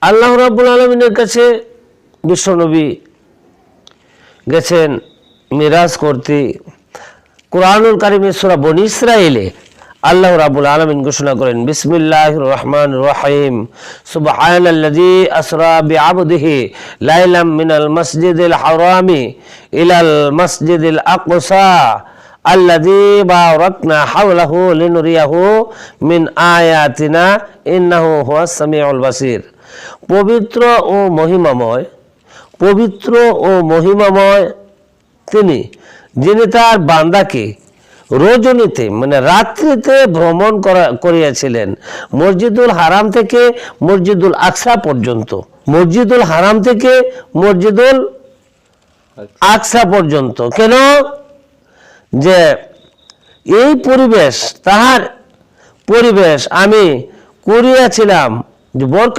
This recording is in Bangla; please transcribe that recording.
আল্লাহ রাব্বুল আলামিনের কাছে বিশ্বনবী গেছেন মিরাজ করতে। কুরআনুল কারীমের সূরা বনী ইসরাঈলে আল্লাহ রাব্বুল আলামিন ঘোষণা করেন, বিসমিল্লাহির রহমানির রহিম, সুবহানাল্লাযী আসরা বিআবদিহি লাইলাম মিনাল মাসজিদিল হারামি ইলাল মাসজিদিল আকসা আল্লাযী বারাকনা হাওলাহু লিনুরিয়াহু মিন আয়াতিনা ইন্নাহু হুয়াস সামিউল বাসীর। পবিত্র ও মহিমাময় তিনি, যিনি তার বান্দাকে রজনীতে মানে রাত্রিতে ভ্রমণ করিয়াছিলেন মসজিদুল হারাম থেকে মসজিদুল আকসা পর্যন্ত। মসজিদুল হারাম থেকে মসজিদুল আকসা পর্যন্ত কেন? যে এই পরিবেশ, তাহার পরিবেশ আমি করিয়াছিলাম যে বরকত